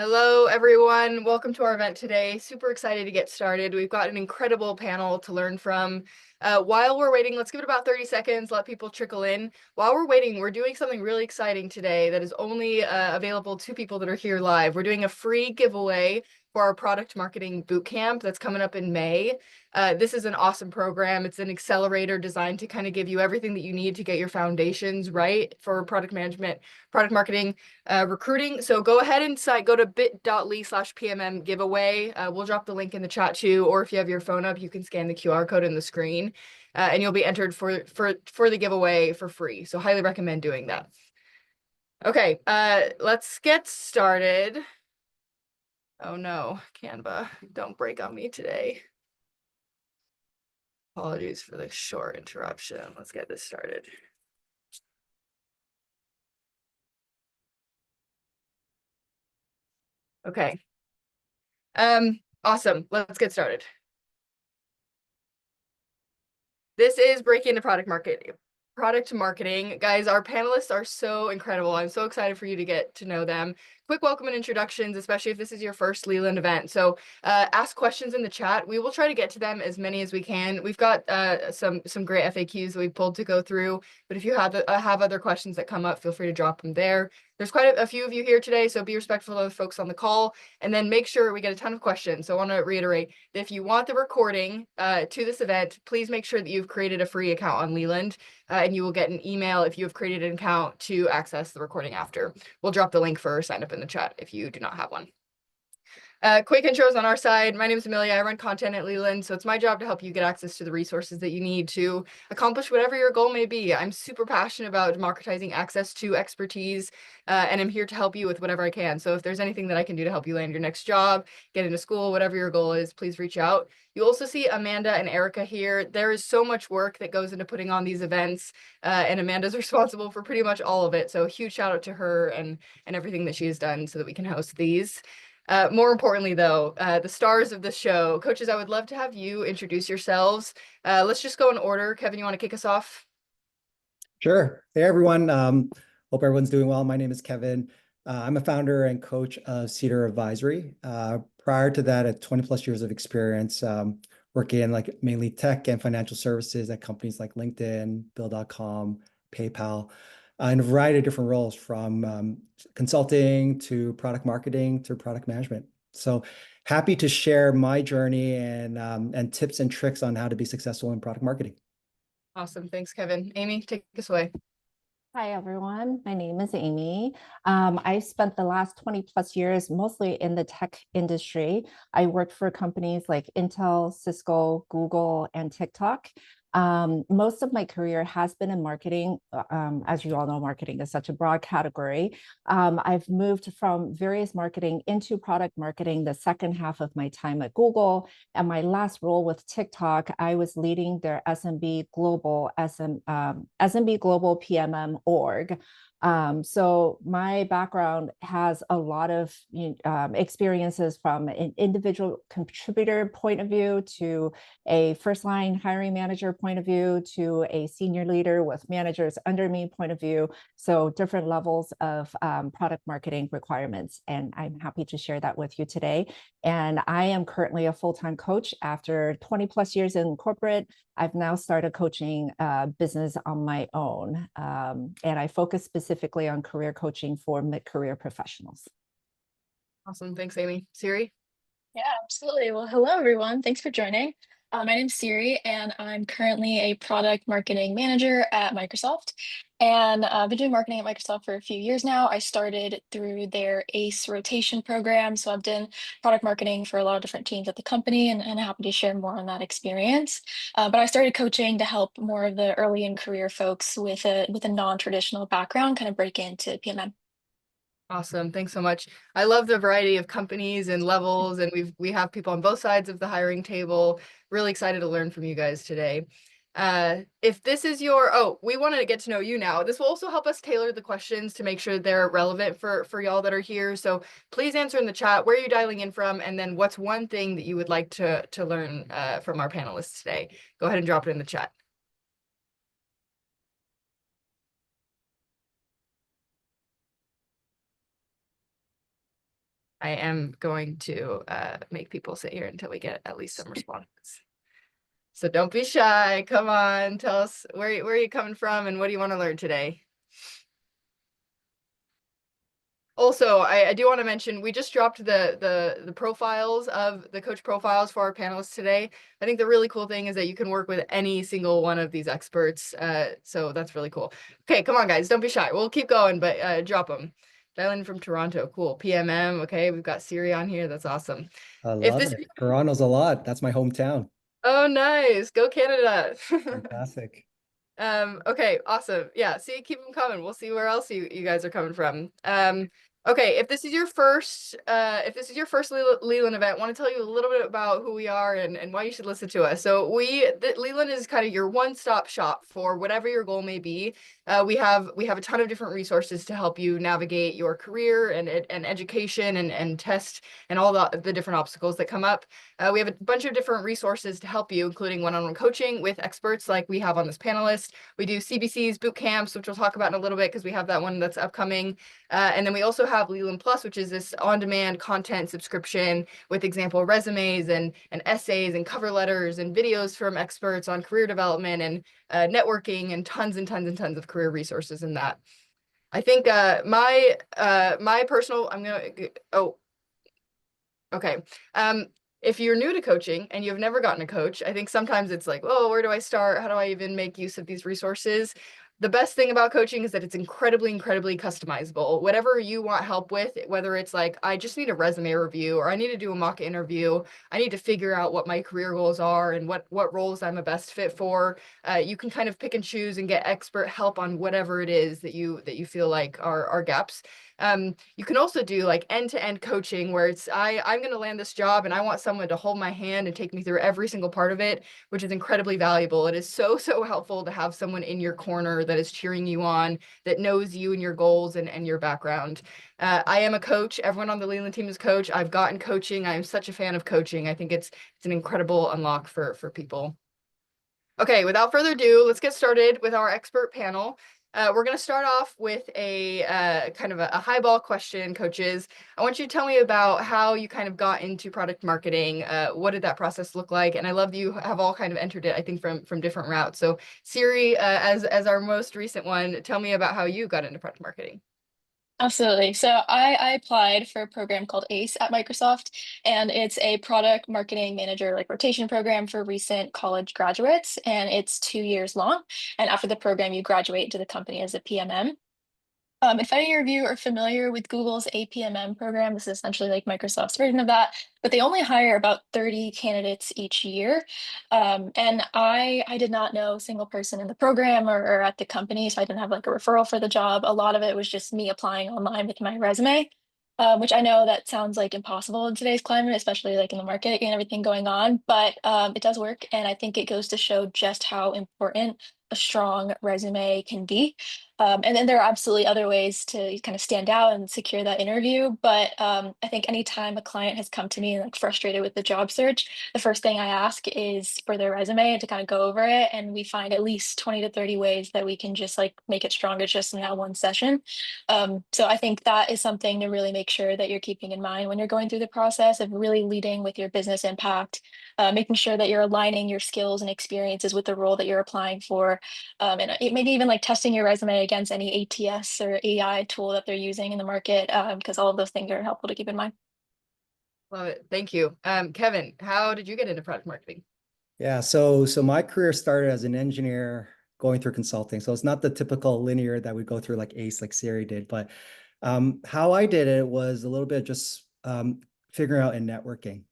Hello, everyone. Welcome to our event today. Super excited to get started. We've got an incredible panel to learn from. While we're waiting, let's give it about 30 seconds, let people trickle in. While we're waiting, we're doing something really exciting today that is only available to people that are here live. We're doing a free giveaway for our product marketing bootcamp that's coming up in May. This is an awesome program. It's an accelerator designed to kind of give you everything that you need to get your foundations right for product management, product marketing, recruiting. So go ahead and go to bit.ly/PMM giveaway. We'll drop the link in the chat too, or if you have your phone up, you can scan the QR code in the screen, and you'll be entered for the giveaway for free. So highly recommend doing that. Okay, let's get started. Oh no, Canva, don't break on me today. Apologies for the short interruption. Let's get this started. Okay. Awesome. Let's get started. This is Breaking into Product Marketing. Guys, our panelists are so incredible. I'm so excited for you to get to know them. Quick welcome and introductions, especially if this is your first Leland event. So ask questions in the chat. We will try to get to them as many as we can. We've got some great FAQs that we've pulled to go through, but if you have other questions that come up, feel free to drop them there. There's quite a few of you here today, so be respectful of the folks on the call, and then make sure we get a ton of questions. So I want to reiterate that if you want the recording to this event, please make sure that you've created a free account on Leland, and you will get an email if you have created an account to access the recording after. We'll drop the link for sign up in the chat if you do not have one. Quick intros on our side. My name is Amelia. I run content at Leland, so it's my job to help you get access to the resources that you need to accomplish whatever your goal may be. I'm super passionate about democratizing access to expertise, and I'm here to help you with whatever I can. So if there's anything that I can do to help you land your next job, get into school, whatever your goal is, please reach out. You also see Amanda and Erica here. There is so much work that goes into putting on these events, and Amanda's responsible for pretty much all of it. So a huge shout out to her and everything that she has done so that we can host these. More importantly, though, the stars of the show. Coaches, I would love to have you introduce yourselves. Let's just go in order. Kevin, you want to kick us off? Sure. Hey, everyone. Hope everyone's doing well. My name is Kevin. I'm a founder and coach of Cedar Advisory. Prior to that, I had 20 plus years of experience working in mainly tech and financial services at companies like LinkedIn, Bill.com, PayPal, in a variety of different roles from consulting to product marketing to product management. So happy to share my journey and tips and tricks on how to be successful in product marketing. Awesome. Thanks, Kevin. Amy, take us away. Hi, everyone. My name is Amy. I spent the last 20 plus years mostly in the tech industry. I worked for companies like Intel, Cisco, Google, and TikTok. Most of my career has been in marketing. As you all know, marketing is such a broad category. I've moved from various marketing into product marketing the second half of my time at Google. And my last role with TikTok, I was leading their SMB Global PMM org. So my background has a lot of experiences from an individual contributor point of view to a first line hiring manager point of view to a senior leader with managers under me point of view. So different levels of product marketing requirements. And I'm happy to share that with you today. And I am currently a full-time coach. After 20 plus years in corporate, I've now started coaching business on my own. And I focus specifically on career coaching for mid-career professionals. Awesome. Thanks, Amy. Siri? Yeah, absolutely. Well, hello, everyone. Thanks for joining. My name's Siri, and I'm currently a product marketing manager at Microsoft. And I've been doing marketing at Microsoft for a few years now. I started through their ACE rotation program. So I've done product marketing for a lot of different teams at the company, and happy to share more on that experience. But I started coaching to help more of the early in career folks with a non-traditional background kind of break into PMM. Awesome. Thanks so much. I love the variety of companies and levels, and we have people on both sides of the hiring table. Really excited to learn from you guys today. If this is we wanted to get to know you now. This will also help us tailor the questions to make sure they're relevant for y'all that are here. So please answer in the chat where you're dialing in from, and then what's one thing that you would like to learn from our panelists today. Go ahead and drop it in the chat. I am going to make people sit here until we get at least some responses. So don't be shy. Come on, tell us where are you coming from and what do you want to learn today? Also, I do want to mention we just dropped the profiles of the coach profiles for our panelists today. I think the really cool thing is that you can work with any single one of these experts. So that's really cool. Okay, come on, guys, don't be shy. We'll keep going, but drop them. Dialing from Toronto, cool. PMM, okay, we've got Siri on here. That's awesome. I If love this, it. Toronto's a lot. That's my hometown. oh, nice, go Canada. Fantastic. Okay, awesome. Yeah, see, keep them coming. We'll see where else you guys are coming from. Okay, if this is your first Leland event, I want to tell you a little bit about who we are and why you should listen to us. So Leland is kind of your one-stop shop for whatever your goal may be. We have a ton of different resources to help you navigate your career and education and test and all the different obstacles that come up. We have a bunch of different resources to help you, including one-on-one coaching with experts like we have on this panelist. We do CBCs, boot camps, which we'll talk about in a little bit because we have that one that's upcoming. And then we also have Leland Plus, which is this on-demand content subscription with example resumes and essays and cover letters and videos from experts on career development and networking and tons and tons and tons of career resources in that. I think my personal, okay. If you're new to coaching and you've never gotten a coach, I think sometimes it's like, oh, where do I start? How do I even make use of these resources? The best thing about coaching is that it's incredibly, incredibly customizable. Whatever you want help with, whether it's like, I just need a resume review or I need to do a mock interview, I need to figure out what my career goals are and what roles I'm a best fit for. You can kind of pick and choose and get expert help on whatever it is that you feel like are gaps. You can also do like end-to-end coaching where it's I'm going to land this job and I want someone to hold my hand and take me through every single part of it, which is incredibly valuable. It is so helpful to have someone in your corner that is cheering you on, that knows you and your goals and your background. I am a coach. Everyone on the Leland team is coach. I've gotten coaching. I am such a fan of coaching. I think it's an incredible unlock for people. Okay, without further ado, let's get started with our expert panel. We're going to start off with a kind of a highball question, coaches. I want you to tell me about how you kind of got into product marketing. What did that process look like? And I love that you have all kind of entered it, I think, from different routes. So Siri, as our most recent one, tell me about how you got into product marketing. Absolutely. So I applied for a program called ACE at Microsoft, and it's a product marketing manager like rotation program for recent college graduates, and it's 2 years long. And after the program, you graduate to the company as a PMM. If any of you are familiar with Google's APMM program, this is essentially like Microsoft's version of that, but they only hire about 30 candidates each year. And I did not know a single person in the program or at the company, so I didn't have like a referral for the job. A lot of it was just me applying online with my resume, which I know that sounds like impossible in today's climate, especially like in the market and everything going on, but it does work. And I think it goes to show just how important a strong resume can be. And then there are absolutely other ways to kind of stand out and secure that interview. But I think anytime a client has come to me like frustrated with the job search, the first thing I ask is for their resume and to kind of go over it. And we find at least 20 to 30 ways that we can just like make it stronger just in that one session. So I think that is something to really make sure that you're keeping in mind when you're going through the process of really leading with your business impact, making sure that you're aligning your skills and experiences with the role that you're applying for. And maybe even like testing your resume against any ATS or AI tool that they're using in the market, because all of those things are helpful to keep in mind. Love it. Thank you. Kevin, how did you get into product marketing? Yeah, so my career started as an engineer going through consulting. So it's not the typical linear that we go through like ACE, like Siri did. But how I did it was a little bit just figuring out in networking.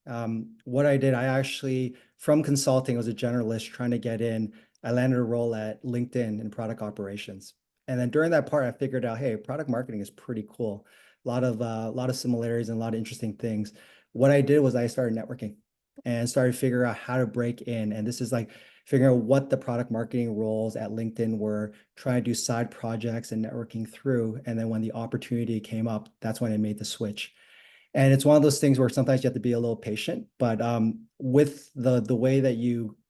What I did, I actually, from consulting, was a generalist trying to get in. I landed a role at LinkedIn in product operations. And then during that part, I figured out, hey, product marketing is pretty cool. A lot of similarities and a lot of interesting things. What I did was I started networking and started figuring out how to break in. And this is like figuring out what the product marketing roles at LinkedIn were, trying to do side projects and networking through. And then when the opportunity came up, that's when I made the switch. And it's one of those things where sometimes you have to be a little patient, but with the way that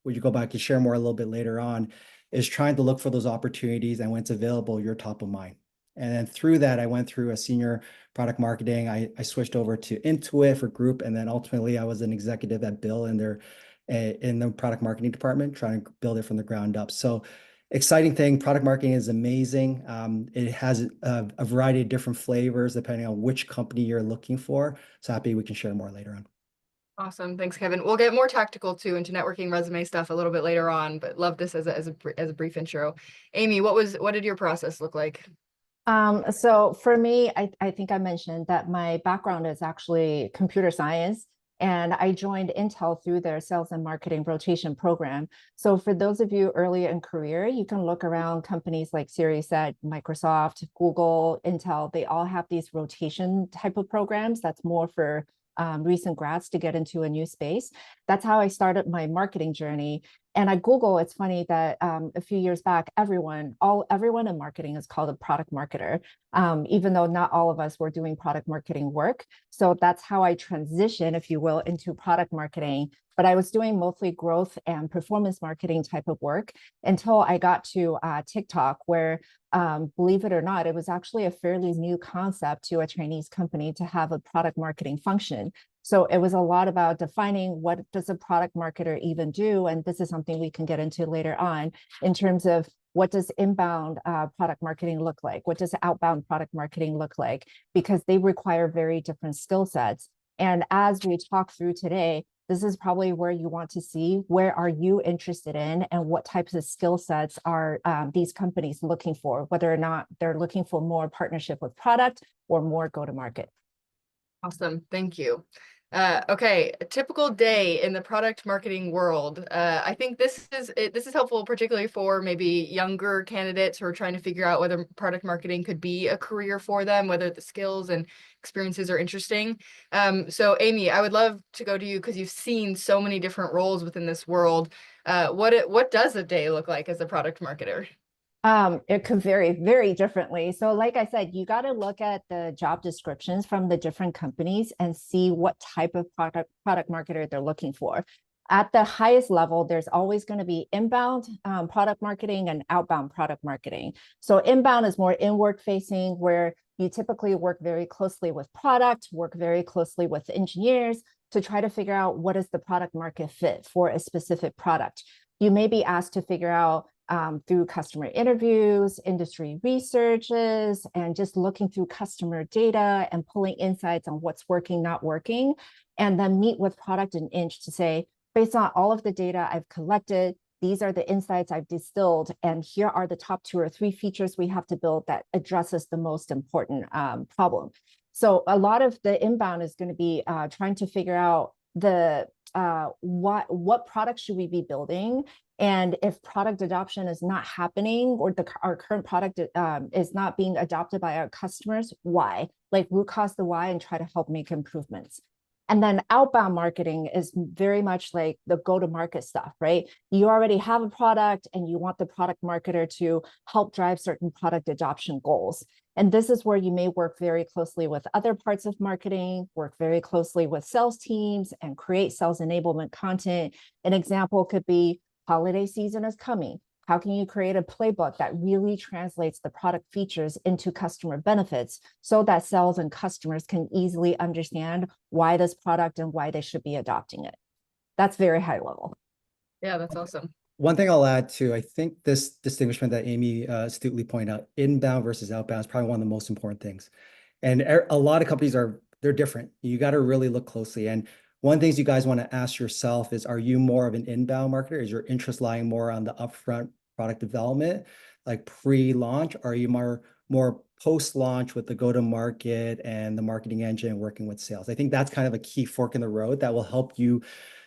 when you go back and share more a little bit later on, is trying to look for those opportunities, and when it's available, you're top of mind. And then through that, I went through a senior product marketing. I switched over to Intuit for group. And then ultimately I was an executive at Bill in the product marketing department, trying to build it from the ground up. So exciting thing. Product marketing is amazing. It has a variety of different flavors depending on which company you're looking for. So happy we can share more later on. Awesome. Thanks, Kevin. We'll get more tactical too into networking resume stuff a little bit later on, but love this as a brief intro. Amy, what did your process look like? So for me, I think I mentioned that my background is actually computer science, and I joined Intel through their sales and marketing rotation program. So for those of you early in career, you can look around companies like Siri said, Microsoft, Google, Intel, they all have these rotation type of programs that's more for recent grads to get into a new space. That's how I started my marketing journey. And at Google, it's funny that a few years back, everyone in marketing is called a product marketer, even though not all of us were doing product marketing work. So that's how I transitioned, if you will, into product marketing. But I was doing mostly growth and performance marketing type of work until I got to TikTok, where, believe it or not, it was actually a fairly new concept to a Chinese company to have a product marketing function. So it was a lot about defining what does a product marketer even do, and this is something we can get into later on in terms of what does inbound product marketing look like? What does outbound product marketing look like? Because they require very different skill sets. And as we talk through today, this is probably where you want to see where are you interested in and what types of skill sets are these companies looking for, whether or not they're looking for more partnership with product or more go-to-market. Awesome. Thank you. Okay, a typical day in the product marketing world. I think this is helpful, particularly for maybe younger candidates who are trying to figure out whether product marketing could be a career for them, whether the skills and experiences are interesting. So Amy, I would love to go to you because you've seen so many different roles within this world. What does a day look like as a product marketer? It could vary very differently. So like I said, you got to look at the job descriptions from the different companies and see what type of product marketer they're looking for. At the highest level, there's always going to be inbound product marketing and outbound product marketing. So inbound is more inward facing, where you typically work very closely with product, work very closely with engineers to try to figure out what is the product market fit for a specific product. You may be asked to figure out through customer interviews, industry researches, and just looking through customer data and pulling insights on what's working, not working, and then meet with product and Inch to say, based on all of the data I've collected, these are the insights I've distilled, and here are the top 2 or 3 features we have to build that addresses the most important problem. So a lot of the inbound is going to be trying to figure out what product should we be building, and if product adoption is not happening or our current product is not being adopted by our customers, why? Like root cause the why and try to help make improvements. And then outbound marketing is very much like the go-to-market stuff, right? You already have a product and you want the product marketer to help drive certain product adoption goals. And this is where you may work very closely with other parts of marketing, work very closely with sales teams, and create sales enablement content. An example could be holiday season is coming. How can you create a playbook that really translates the product features into customer benefits so that sales and customers can easily understand why this product and why they should be adopting it? That's very high level. Yeah, that's awesome. One thing I'll add too, I think this distinguishment that Amy astutely pointed out, inbound versus outbound, is probably one of the most important things. And a lot of companies they're different. You got to really look closely. And one of the things you guys want to ask yourself is, are you more of an inbound marketer? Is your interest lying more on the upfront product development, like pre-launch? Or are you more post-launch with the go-to-market and the marketing engine and working with sales? I think that's kind of a key fork in the road that will help you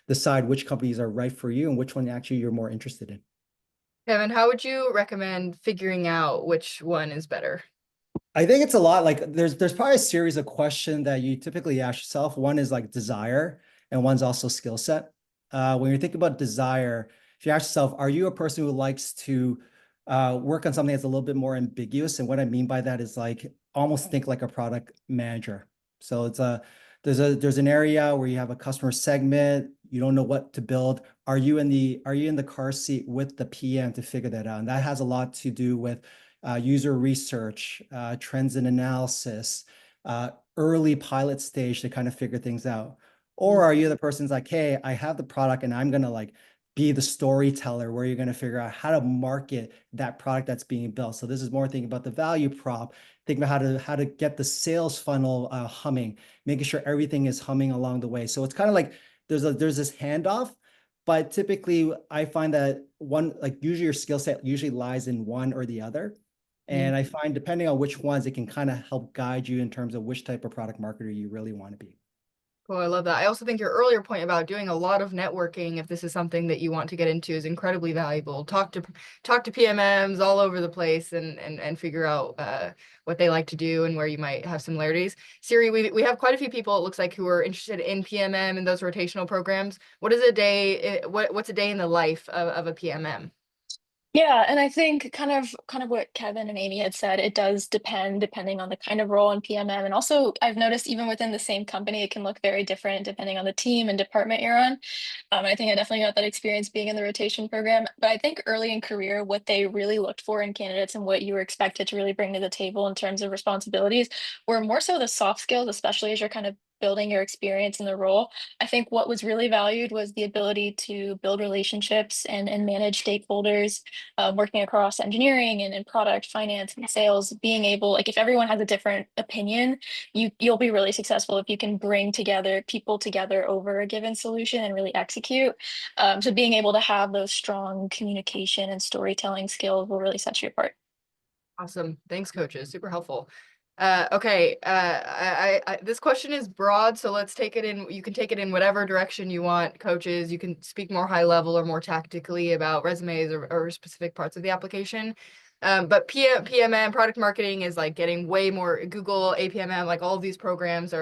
decide which companies are right for you and which one actually you're more interested in. Kevin, how would you recommend figuring out which one is better? I think it's a lot like there's probably a series of questions that you typically ask yourself. One is like desire, and one's also skill set. When you think about desire, if you ask yourself, are you a person who likes to work on something that's a little bit more ambiguous? And what I mean by that is like almost think like a product manager. So there's an area where you have a customer segment, you don't know what to build. Are you in the car seat with the PM to figure that out? And that has a lot to do with user research, trends and analysis, early pilot stage to kind of figure things out? Or are you the person who's like, hey, I have the product and I'm going to like be the storyteller where you're going to figure out how to market that product that's being built? So this is more thinking about the value prop, thinking about how to get the sales funnel humming, making sure everything is humming along the way. So it's kind of like there's this handoff, but typically I find that usually your skill set usually lies in one or the other. And I find depending on which ones, it can kind of help guide you in terms of which type of product marketer you really want to be. Cool, I love that. I also think your earlier point about doing a lot of networking, if this is something that you want to get into, is incredibly valuable. Talk to PMMs all over the place and figure out what they like to do and where you might have similarities. Siri, we have quite a few people, it looks like, who are interested in PMM and those rotational programs. What is a day? What's a day in the life of a PMM? Yeah, and I think kind of what Kevin and Amy had said, it does depending on the kind of role in PMM. And also I've noticed even within the same company, it can look very different depending on the team and department you're on. I think I definitely got that experience being in the rotation program. But I think early in career, what they really looked for in candidates and what you were expected to really bring to the table in terms of responsibilities were more so the soft skills, especially as you're kind of building your experience in the role. I think what was really valued was the ability to build relationships and manage stakeholders, working across engineering and product, finance, and sales, being able, like if everyone has a different opinion, you'll be really successful if you can bring together people together over a given solution and really execute. So being able to have those strong communication and storytelling skills will really set you apart. Awesome. Thanks, coaches. Super helpful. Okay. This question is broad, so let's take it in. You can take it in whatever direction you want, coaches. You can speak more high level or more tactically about resumes or specific parts of the application. But PMM, product marketing, is like getting way more. Google, APMM, like all of these programs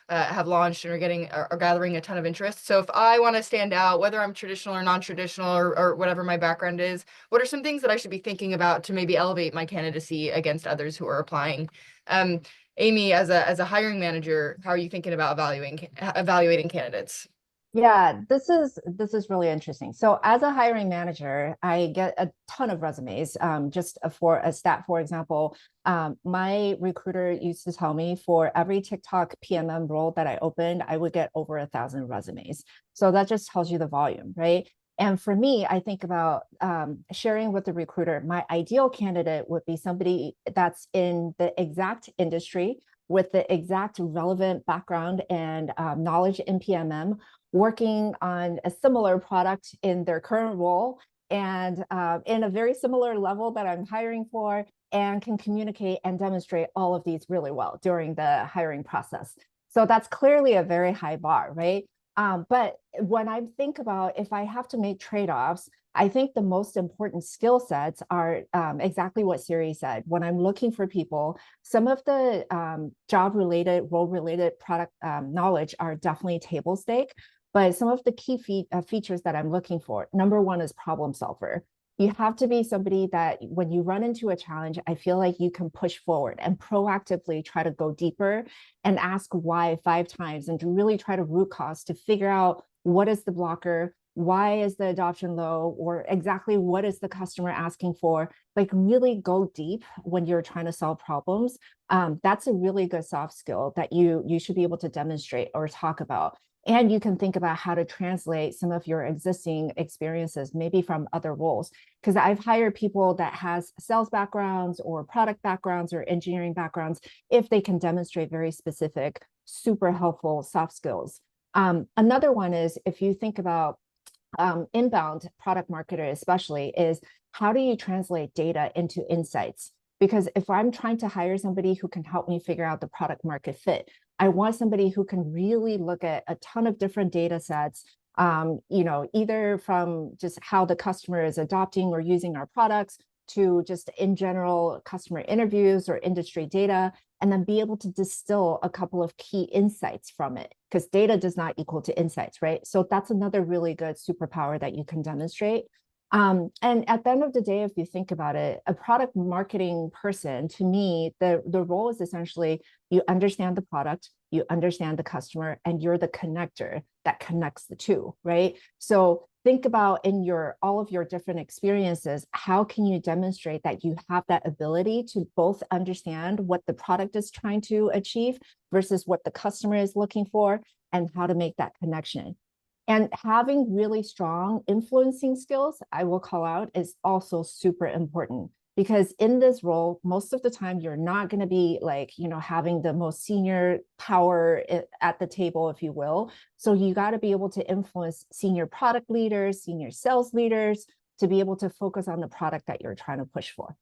have launched and are gathering a ton of interest. So if I want to stand out, whether I'm traditional or non-traditional or whatever my background is, what are some things that I should be thinking about to maybe elevate my candidacy against others who are applying? Amy, as a hiring manager, how are you thinking about evaluating candidates? Yeah, this is really interesting. So as a hiring manager, I get a ton of resumes. Just for a stat, for example, my recruiter used to tell me for every TikTok PMM role that I opened, I would get over 1,000 resumes. So that just tells you the volume, right? And for me, I think about sharing with the recruiter, my ideal candidate would be somebody that's in the exact industry with the exact relevant background and knowledge in PMM, working on a similar product in their current role and in a very similar level that I'm hiring for, and can communicate and demonstrate all of these really well during the hiring process. So that's clearly a very high bar, right? But when I think about if I have to make trade-offs, I think the most important skill sets are exactly what Siri said. When I'm looking for people, some of the job-related, role-related product knowledge are definitely table stake. But some of the key features that I'm looking for, number one is problem solver. You have to be somebody that when you run into a challenge, I feel like you can push forward and proactively try to go deeper and ask why 5 times and to really try to root cause to figure out what is the blocker, why is the adoption low, or exactly what is the customer asking for. Like really go deep when you're trying to solve problems. That's a really good soft skill that you should be able to demonstrate or talk about. And you can think about how to translate some of your existing experiences, maybe from other roles. Because I've hired people that has sales backgrounds or product backgrounds or engineering backgrounds, if they can demonstrate very specific, super helpful soft skills. Another one is if you think about inbound product marketer especially, is how do you translate data into insights? Because if I'm trying to hire somebody who can help me figure out the product market fit, I want somebody who can really look at a ton of different data sets, either from just how the customer is adopting or using our products to just in general customer interviews or industry data, and then be able to distill a couple of key insights from it, because data does not equal to insights, right? So that's another really good superpower that you can demonstrate. And at the end of the day, if you think about it, a product marketing person, to me, the role is essentially you understand the product, you understand the customer, and you're the connector that connects the two, right? So think about in all of your different experiences, how can you demonstrate that you have that ability to both understand what the product is trying to achieve versus what the customer is looking for, and how to make that connection. And having really strong influencing skills, I will call out, is also super important, because in this role, most of the time you're not going to be like, having the most senior power at the table, if you will. So you got to be able to influence senior product leaders, senior sales leaders, to be able to focus on the product that you're trying to push for.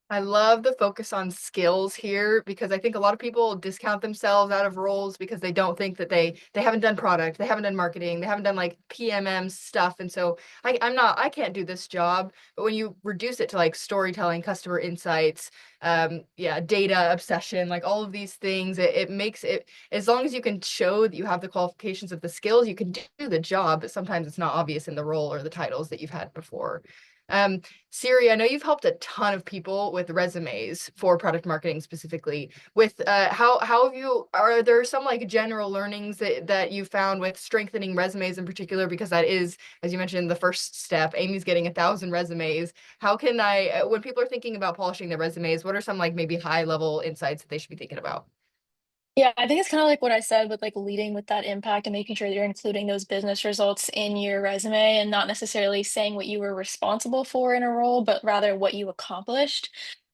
I love the focus on skills here, because I think a lot of people discount themselves out of roles because they don't think that they haven't done product, they haven't done marketing, they haven't done like PMM stuff. And so I can't do this job. But when you reduce it to like storytelling, customer insights, data obsession, like all of these things, it makes it, as long as you can show that you have the qualifications of the skills, you can do the job. But sometimes it's not obvious in the role or the titles that you've had before. Siri, I know you've helped a ton of people with resumes for product marketing specifically. With how have you, are there some like general learnings that you found with strengthening resumes in particular? Because that is, as you mentioned, the first step. Amy's getting 1,000 resumes. How can when people are thinking about polishing their resumes, what are some like maybe high level insights that they should be thinking about? Yeah, I think it's kind of like what I said with like leading with that impact and making sure that you're including those business results in your resume and not necessarily saying what you were responsible for in a role, but rather what you accomplished.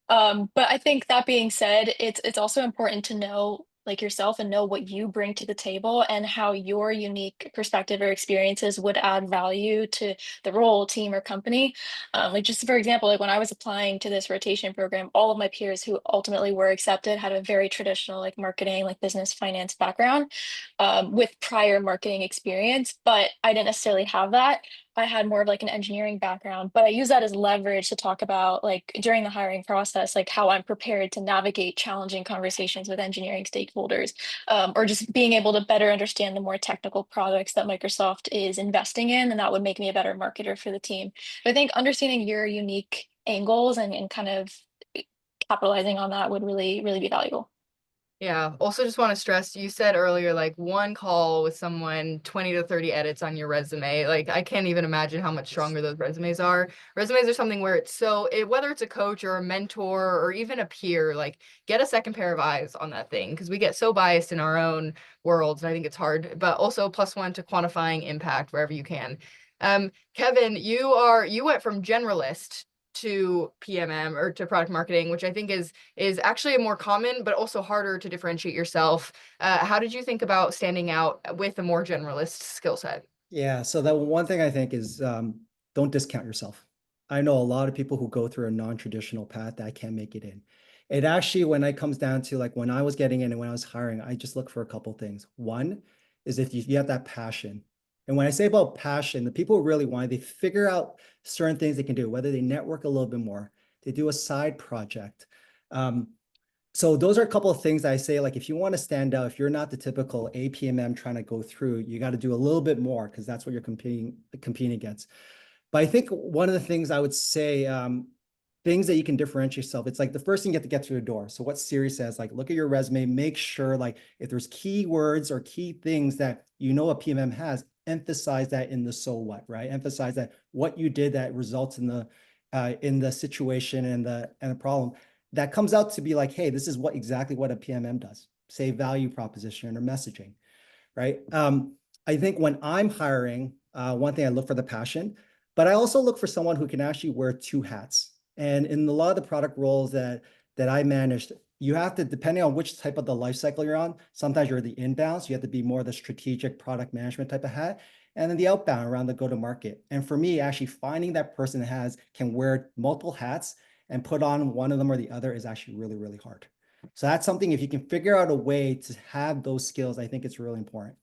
But I think that being said, it's also important to know like yourself and know what you bring to the table and how your unique perspective or experiences would add value to the role, team, or company. Like just for example, like when I was applying to this rotation program, all of my peers who ultimately were accepted had a very traditional like marketing, like business finance background, with prior marketing experience, but I didn't necessarily have that. I had more of like an engineering background, but I use that as leverage to talk about like during the hiring process, like how I'm prepared to navigate challenging conversations with engineering stakeholders, or just being able to better understand the more technical products that Microsoft is investing in, and that would make me a better marketer for the team. But I think understanding your unique angles and kind of capitalizing on that would really, really be valuable. Yeah. Also, just want to stress, you said earlier, like one call with someone, 20 to 30 edits on your resume. Like, I can't even imagine how much stronger those resumes are. Resumes are something where whether it's a coach or a mentor or even a peer, like get a second pair of eyes on that thing, because we get so biased in our own worlds. And I think it's hard, but also plus one to quantifying impact wherever you can. Kevin, you went from generalist to PMM or to product marketing, which I think is actually a more common, but also harder to differentiate yourself. How did you think about standing out with a more generalist skill set? Yeah, so that one thing I think is don't discount yourself. I know a lot of people who go through a non-traditional path that can't make it in. It actually, when it comes down to like when I was getting in and when I was hiring, I just look for a couple things. One is if you have that passion. And when I say about passion, the people who really want it, they figure out certain things they can do, whether they network a little bit more, they do a side project. So those are a couple of things that I say, like, if you want to stand out, if you're not the typical APMM trying to go through, you got to do a little bit more because that's what you're competing against. But I think one of the things I would say, things that you can differentiate yourself, it's like the first thing you have to get through the door. So what Siri says, like, look at your resume, make sure like if there's keywords or key things that you know a PMM has, emphasize that in the so what, right? Emphasize that what you did that results in the situation and the problem that comes out to be like, hey, this is exactly what a PMM does. Say value proposition or messaging, right? I think when I'm hiring, one thing I look for the passion, but I also look for someone who can actually wear two hats. And in a lot of the product roles that I managed, you have to, depending on which type of the life cycle you're on, sometimes you're the inbound, so you have to be more the strategic product management type of hat, and then the outbound around the go-to-market. And for me, actually finding that person that can wear multiple hats and put on one of them or the other is actually really, really hard. So that's something, if you can figure out a way to have those skills, I think it's really important.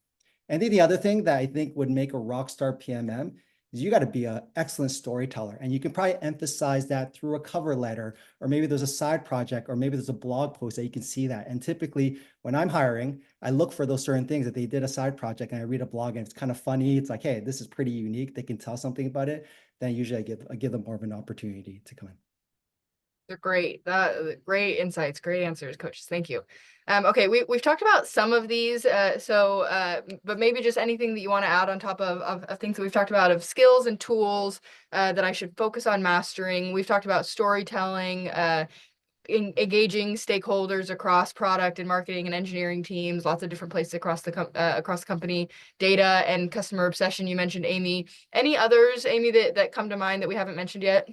And then the other thing that I think would make a rock star PMM is you got to be an excellent storyteller. And you can probably emphasize that through a cover letter, or maybe there's a side project, or maybe there's a blog post that you can see that. And typically when I'm hiring, I look for those certain things that they did a side project and I read a blog and it's kind of funny. It's like, hey, this is pretty unique. They can tell something about it. Then usually I give them more of an opportunity to come in. They're great. Great insights, great answers, coaches. Thank you. Okay, we've talked about some of these, but maybe just anything that you want to add on top of things that we've talked about, of skills and tools that I should focus on mastering. We've talked about storytelling, engaging stakeholders across product and marketing and engineering teams, lots of different places across the company, data and customer obsession. You mentioned Amy. Any others, Amy, that come to mind that we haven't mentioned yet?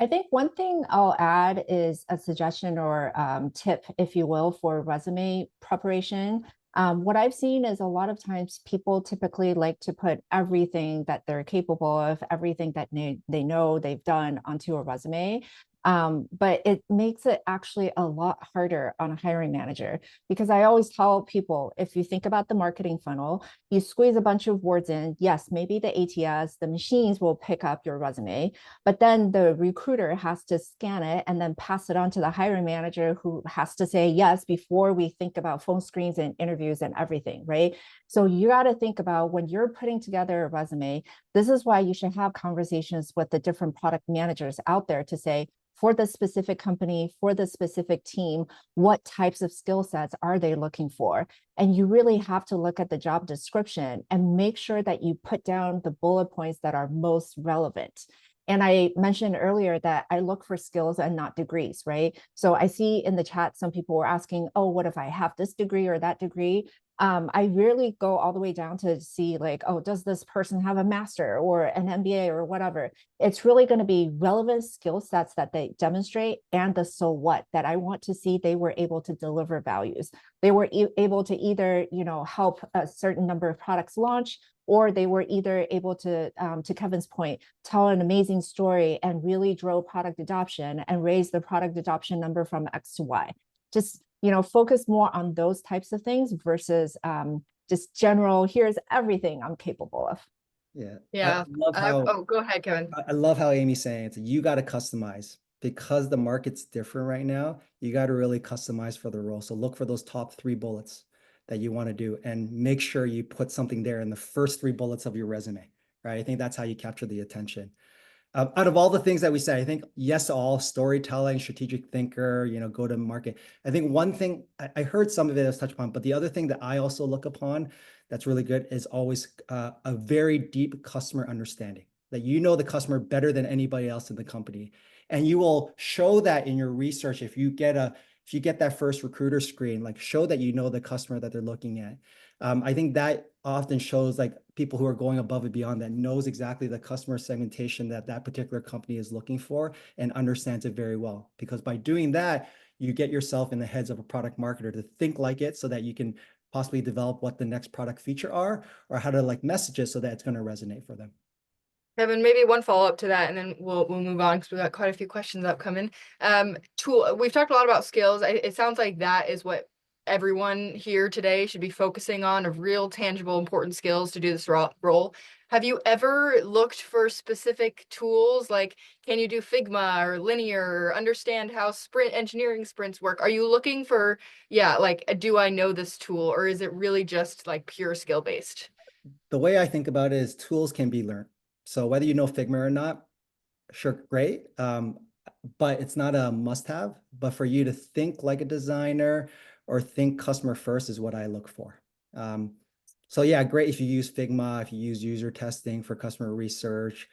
I think one thing I'll add is a suggestion or tip, if you will, for resume preparation. What I've seen is a lot of times people typically like to put everything that they're capable of, everything that they know they've done onto a resume. But it makes it actually a lot harder on a hiring manager, because I always tell people, if you think about the marketing funnel, you squeeze a bunch of words in. Yes, maybe the ATS, the machines will pick up your resume, but then the recruiter has to scan it and then pass it on to the hiring manager, who has to say yes before we think about phone screens and interviews and everything, right? So you got to think about, when you're putting together a resume, this is why you should have conversations with the different product managers out there to say, for the specific company, for the specific team, what types of skill sets are they looking for? And you really have to look at the job description and make sure that you put down the bullet points that are most relevant. And I mentioned earlier that I look for skills and not degrees, right? So I see in the chat, some people were asking, oh, what if I have this degree or that degree? I rarely go all the way down to see like, oh, does this person have a master or an MBA or whatever? It's really going to be relevant skill sets that they demonstrate, and the so what that I want to see they were able to deliver values. They were able to either, help a certain number of products launch, or they were either able to Kevin's point, tell an amazing story and really drove product adoption and raise the product adoption number from X to Y. Just, focus more on those types of things versus just general, here's everything I'm capable of. Yeah. Yeah. I love how Oh, go ahead, Kevin. I love how Amy's saying it. You got to customize, because the market's different right now. You got to really customize for the role. So look for those top 3 bullets that you want to do, and make sure you put something there in the first 3 bullets of your resume, right? I think that's how you capture the attention. Out of all the things that we said, I think yes, all storytelling, strategic thinker, go to market. I think one thing I heard some of it was touched upon, but the other thing that I also look upon that's really good is always a very deep customer understanding, that you know the customer better than anybody else in the company, and you will show that in your research. If you get that first recruiter screen, like, show that you know the customer that they're looking at. I think that often shows like people who are going above and beyond, that knows exactly the customer segmentation that particular company is looking for and understands it very well. Because by doing that, you get yourself in the heads of a product marketer to think like it, so that you can possibly develop what the next product feature are, or how to like message it so that it's going to resonate for them. Kevin, maybe one follow-up to that, and then we'll move on, because we've got quite a few questions upcoming. We've talked a lot about skills. It sounds like that is what everyone here today should be focusing on, of real, tangible, important skills to do this role. Have you ever looked for specific tools, like can you do Figma or Linear, or understand how engineering sprints work? Are you looking for, like, do I know this tool, or is it really just like pure skill based? The way I think about it is tools can be learned. So whether you know Figma or not, sure, great. But it's not a must-have. But for you to think like a designer or think customer first is what I look for. So yeah, great if you use Figma, if you use user testing for customer research.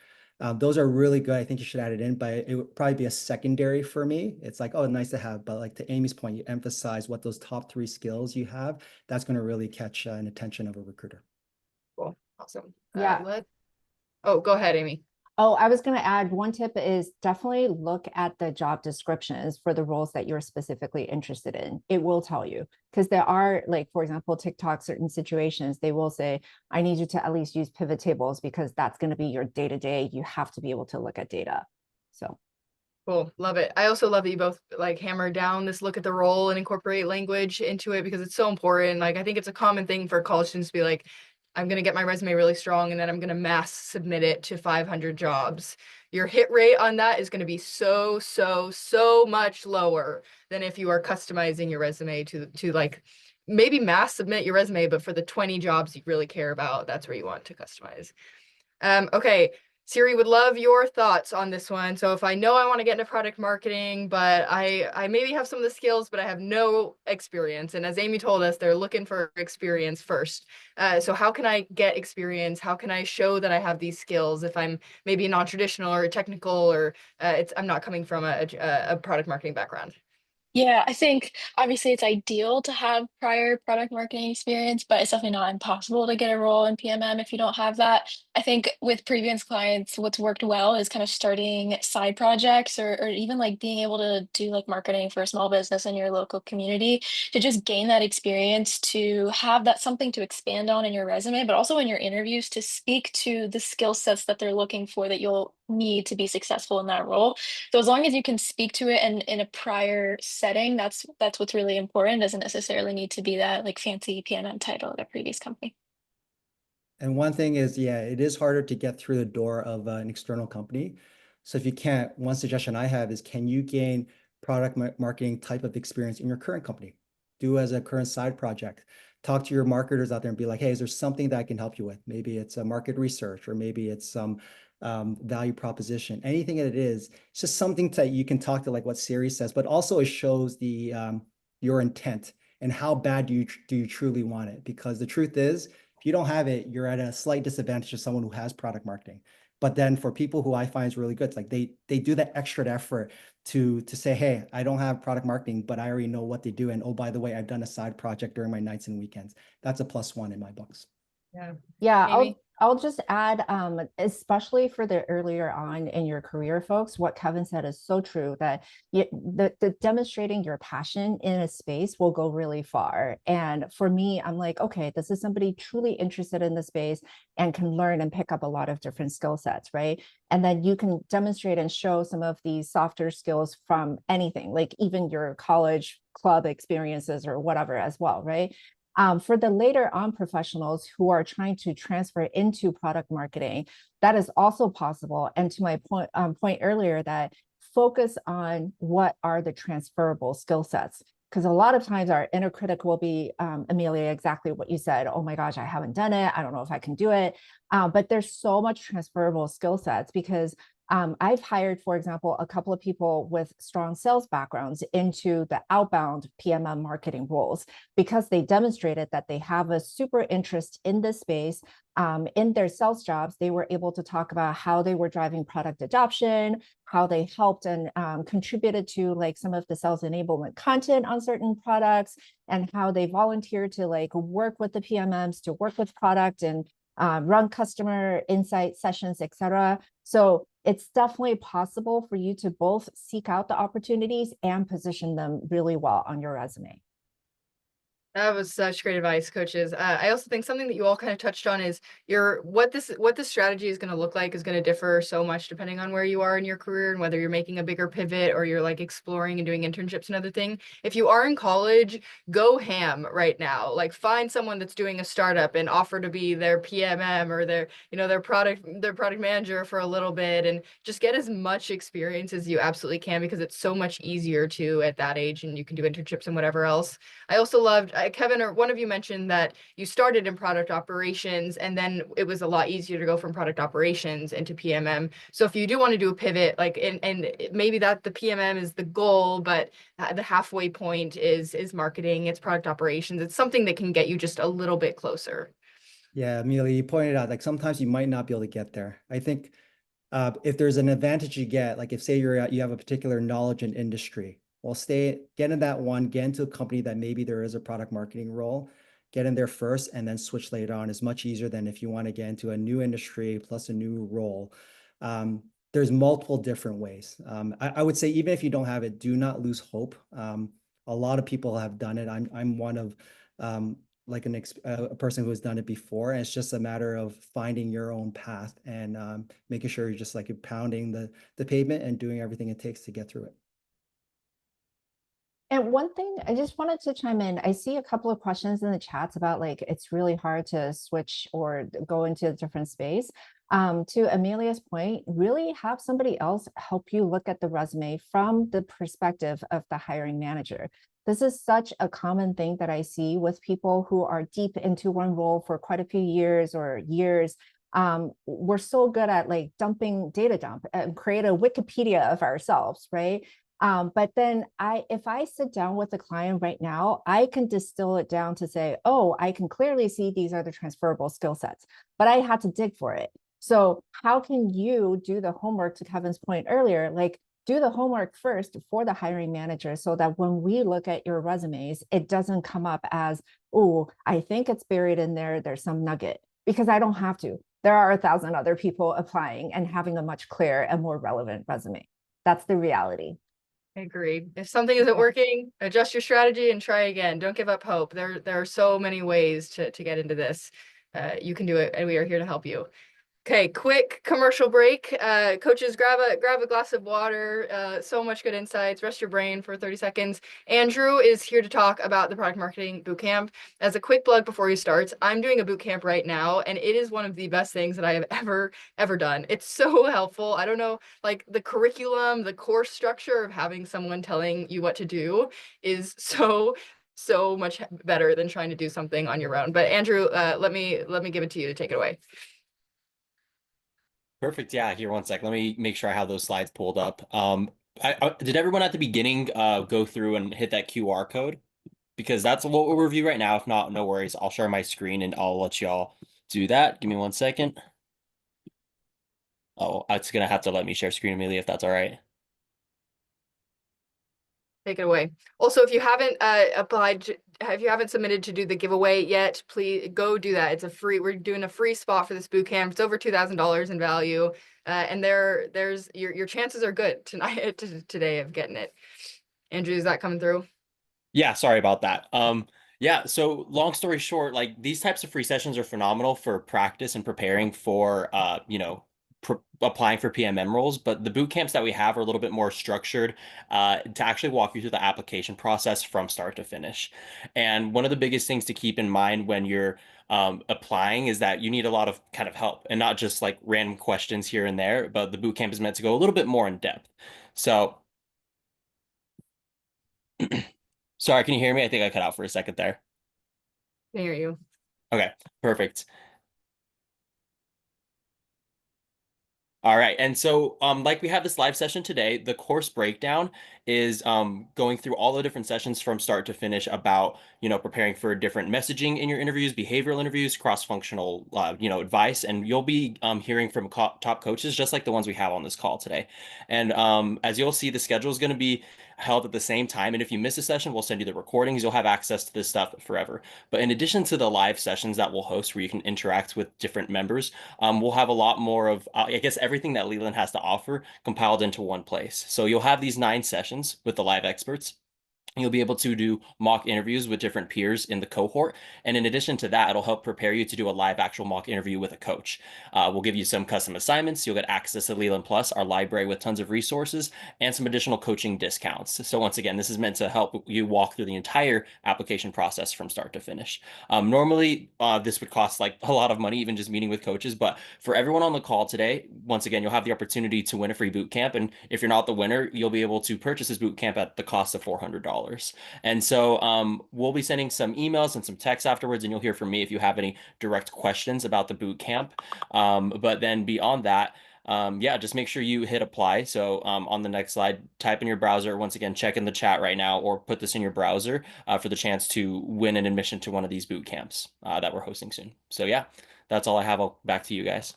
Those are really good. I think you should add it in, but it would probably be a secondary for me. It's like, oh, nice to have. But like to Amy's point, you emphasize what those top 3 skills you have. That's going to really catch an attention of a recruiter. Cool. Awesome. Yeah. Oh, go ahead, Amy. Oh, I was going to add, one tip is definitely look at the job descriptions for the roles that you're specifically interested in. It will tell you, because there are, like, for example, TikTok, certain situations, they will say, I need you to at least use pivot tables, because that's going to be your day-to-day. You have to be able to look at data. So cool. Love it. I also love that you both like hammer down this look at the role and incorporate language into it, because it's so important. Like, I think it's a common thing for college students to be like, I'm going to get my resume really strong, and then I'm going to mass submit it to 500 jobs. Your hit rate on that is going to be so much lower than if you are customizing your resume to like, maybe mass submit your resume, but for the 20 jobs you really care about, that's where you want to customize. Okay. Siri, would love your thoughts on this one. So if I know I want to get into product marketing, but I maybe have some of the skills, but I have no experience. And as Amy told us, they're looking for experience first. So how can I get experience? How can I show that I have these skills if I'm maybe non-traditional or technical, or I'm not coming from a product marketing background? Yeah, I think obviously it's ideal to have prior product marketing experience, but it's definitely not impossible to get a role in PMM if you don't have that. I think with previous clients, what's worked well is kind of starting side projects or even like being able to do like marketing for a small business in your local community to just gain that experience, to have that something to expand on in your resume, but also in your interviews to speak to the skill sets that they're looking for that you'll need to be successful in that role. So as long as you can speak to it in a prior setting, that's what's really important. It doesn't necessarily need to be that like fancy PMM title at a previous company. And one thing is, yeah, it is harder to get through the door of an external company. So if you can't, one suggestion I have is, can you gain product marketing type of experience in your current company? Do as a current side project. Talk to your marketers out there and be like, hey, is there something that I can help you with? Maybe it's a market research, or maybe it's some value proposition. Anything that it is, it's just something that you can talk to, like what Siri says, but also it shows the your intent and how bad do you truly want it? Because the truth is, if you don't have it, you're at a slight disadvantage to someone who has product marketing. But then for people who I find is really good, it's like they do that extra effort to say, hey, I don't have product marketing, but I already know what they do. And oh, by the way, I've done a side project during my nights and weekends. That's a +1 in my books. Yeah. Yeah, Amy? I'll just add, especially for the earlier on in your career, folks, what Kevin said is so true, that the demonstrating your passion in a space will go really far. And for me, I'm like, okay, this is somebody truly interested in the space and can learn and pick up a lot of different skill sets, right? And then you can demonstrate and show some of these softer skills from anything, like even your college club experiences or whatever as well, right? For the later on professionals who are trying to transfer into product marketing, that is also possible. And to my point earlier, that focus on what are the transferable skill sets. Because a lot of times our inner critic will be, Amelia, exactly what you said. Oh my gosh, I haven't done it. I don't know if I can do it. But there's so much transferable skill sets, because I've hired, for example, a couple of people with strong sales backgrounds into the outbound PMM marketing roles, because they demonstrated that they have a super interest in this space. In their sales jobs, they were able to talk about how they were driving product adoption, how they helped and contributed to like some of the sales enablement content on certain products, and how they volunteered to like work with the PMMs to work with product and run customer insight sessions, etc. So it's definitely possible for you to both seek out the opportunities and position them really well on your resume. That was such great advice, coaches. I also think something that you all kind of touched on is what this strategy is going to look like is going to differ so much depending on where you are in your career and whether you're making a bigger pivot or you're like exploring and doing internships. Another thing, if you are in college, go ham right now. Like find someone that's doing a startup and offer to be their PMM or their product manager for a little bit, and just get as much experience as you absolutely can, because it's so much easier to at that age, and you can do internships and whatever else. I also loved, Kevin, or one of you mentioned that you started in product operations and then it was a lot easier to go from product operations into PMM. So if you do want to do a pivot, like, and maybe that the PMM is the goal, but the halfway point is marketing, it's product operations. It's something that can get you just a little bit closer. Yeah, Amelia, you pointed out, like sometimes you might not be able to get there. I think if there's an advantage you get, like if say you have a particular knowledge in industry, well, get in that one, get into a company that maybe there is a product marketing role, get in there first and then switch later on is much easier than if you want to get into a new industry plus a new role. There's multiple different ways. I would say even if you don't have it, do not lose hope. A lot of people have done it. I'm one of like a person who has done it before. And it's just a matter of finding your own path and making sure you're just like pounding the pavement and doing everything it takes to get through it. And one thing I just wanted to chime in, I see a couple of questions in the chats about like it's really hard to switch or go into a different space. To Amelia's point, really have somebody else help you look at the resume from the perspective of the hiring manager. This is such a common thing that I see with people who are deep into one role for quite a few years or years. We're so good at like dumping data dump and create a Wikipedia of ourselves, right? But then if I sit down with the client right now, I can distill it down to say, oh, I can clearly see these are the transferable skill sets, but I had to dig for it. So how can you do the homework, to Kevin's point earlier, like do the homework first for the hiring manager so that when we look at your resumes, it doesn't come up as, oh, I think it's buried in there, there's some nugget, because I don't have to. There are 1,000 other people applying and having a much clearer and more relevant resume. That's the reality. I agree. If something isn't working, adjust your strategy and try again. Don't give up hope. There are so many ways to get into this. You can do it, and we are here to help you. Okay, quick commercial break. Coaches, grab a glass of water. So much good insights. Rest your brain for 30 seconds. Andrew is here to talk about the product marketing bootcamp. As a quick plug before he starts, I'm doing a bootcamp right now, and it is one of the best things that I have ever done. It's so helpful. I don't know, like the curriculum, the course structure of having someone telling you what to do is so much better than trying to do something on your own. But Andrew, let me give it to you to take it away. Perfect. Yeah, here, one sec. Let me make sure I have those slides pulled up. Did everyone at the beginning go through and hit that QR code? Because that's what we'll review right now. If not, no worries. I'll share my screen and I'll let y'all do that. Give me 1 second. Oh, it's gonna have to let me share screen immediately if that's all right. Take it away. Also, if you haven't if you haven't submitted to do the giveaway yet, please go do that. It's a free, we're doing a free spot for this boot camp. It's over $2,000 in value. And there's your chances are good tonight today of getting it. Andrew, is that coming through? Yeah, sorry about that. Yeah, so long story short, like these types of free sessions are phenomenal for practice and preparing for applying for PMM roles, but the boot camps that we have are a little bit more structured to actually walk you through the application process from start to finish. And one of the biggest things to keep in mind when you're applying is that you need a lot of kind of help and not just like random questions here and there, but the boot camp is meant to go a little bit more in depth. So sorry, can you hear me? I think I cut out for a second there. Can hear you. Okay, perfect. All right. And so like we have this live session today, the course breakdown is going through all the different sessions from start to finish about, preparing for different messaging in your interviews, behavioral interviews, cross-functional, advice. And you'll be hearing from top coaches, just like the ones we have on this call today. And as you'll see, the schedule is going to be held at the same time. And if you miss a session, we'll send you the recordings. You'll have access to this stuff forever. But in addition to the live sessions that we'll host where you can interact with different members, we'll have a lot more of, I guess, everything that Leland has to offer compiled into one place. So you'll have these 9 sessions with the live experts. You'll be able to do mock interviews with different peers in the cohort. And in addition to that, it'll help prepare you to do a live actual mock interview with a coach. We'll give you some custom assignments. You'll get access to Leland Plus, our library with tons of resources, and some additional coaching discounts. So once again, this is meant to help you walk through the entire application process from start to finish. Normally, this would cost like a lot of money, even just meeting with coaches. But for everyone on the call today, once again, you'll have the opportunity to win a free boot camp. And if you're not the winner, you'll be able to purchase this boot camp at the cost of $400. And so we'll be sending some emails and some texts afterwards, and you'll hear from me if you have any direct questions about the boot camp. But then beyond that, yeah, just make sure you hit apply. So on the next slide, type in your browser. Once again, check in the chat right now or put this in your browser for the chance to win an admission to one of these boot camps that we're hosting soon. So yeah, that's all I have. Back to you guys.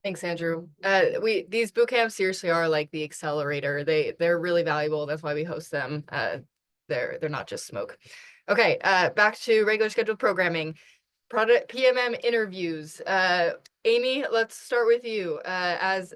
Thanks, Andrew. These boot camps seriously are like the accelerator. They're really valuable. That's why we host them. They're not just smoke. Okay, back to regular scheduled programming. Product PMM interviews. Amy, let's start with you. As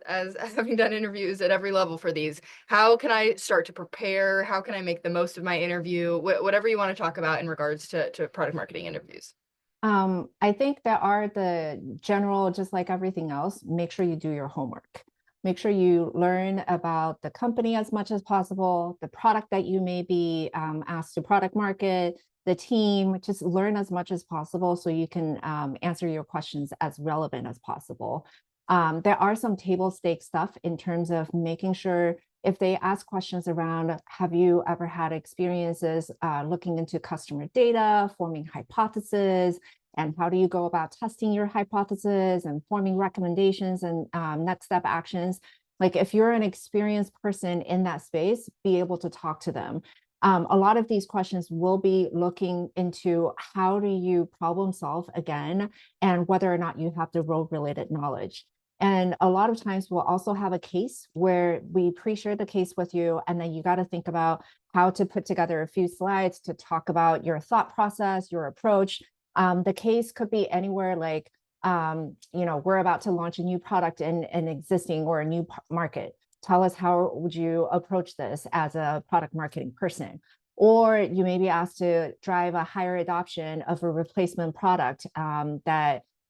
having done interviews at every level for these, how can I start to prepare? How can I make the most of my interview? Whatever you want to talk about in regards to product marketing interviews. I think there are the general, just like everything else, make sure you do your homework. Make sure you learn about the company as much as possible, the product that you may be asked to product market, the team, just learn as much as possible so you can answer your questions as relevant as possible. There are some table stake stuff in terms of making sure if they ask questions around, have you ever had experiences looking into customer data, forming hypotheses, and how do you go about testing your hypothesis and forming recommendations and next step actions. Like if you're an experienced person in that space, be able to talk to them. A lot of these questions will be looking into how do you problem solve again, and whether or not you have the role related knowledge. And a lot of times we'll also have a case where we pre-share the case with you, and then you got to think about how to put together a few slides to talk about your thought process, your approach. The case could be anywhere like, we're about to launch a new product in an existing or a new market. Tell us how would you approach this as a product marketing person? Or you may be asked to drive a higher adoption of a replacement product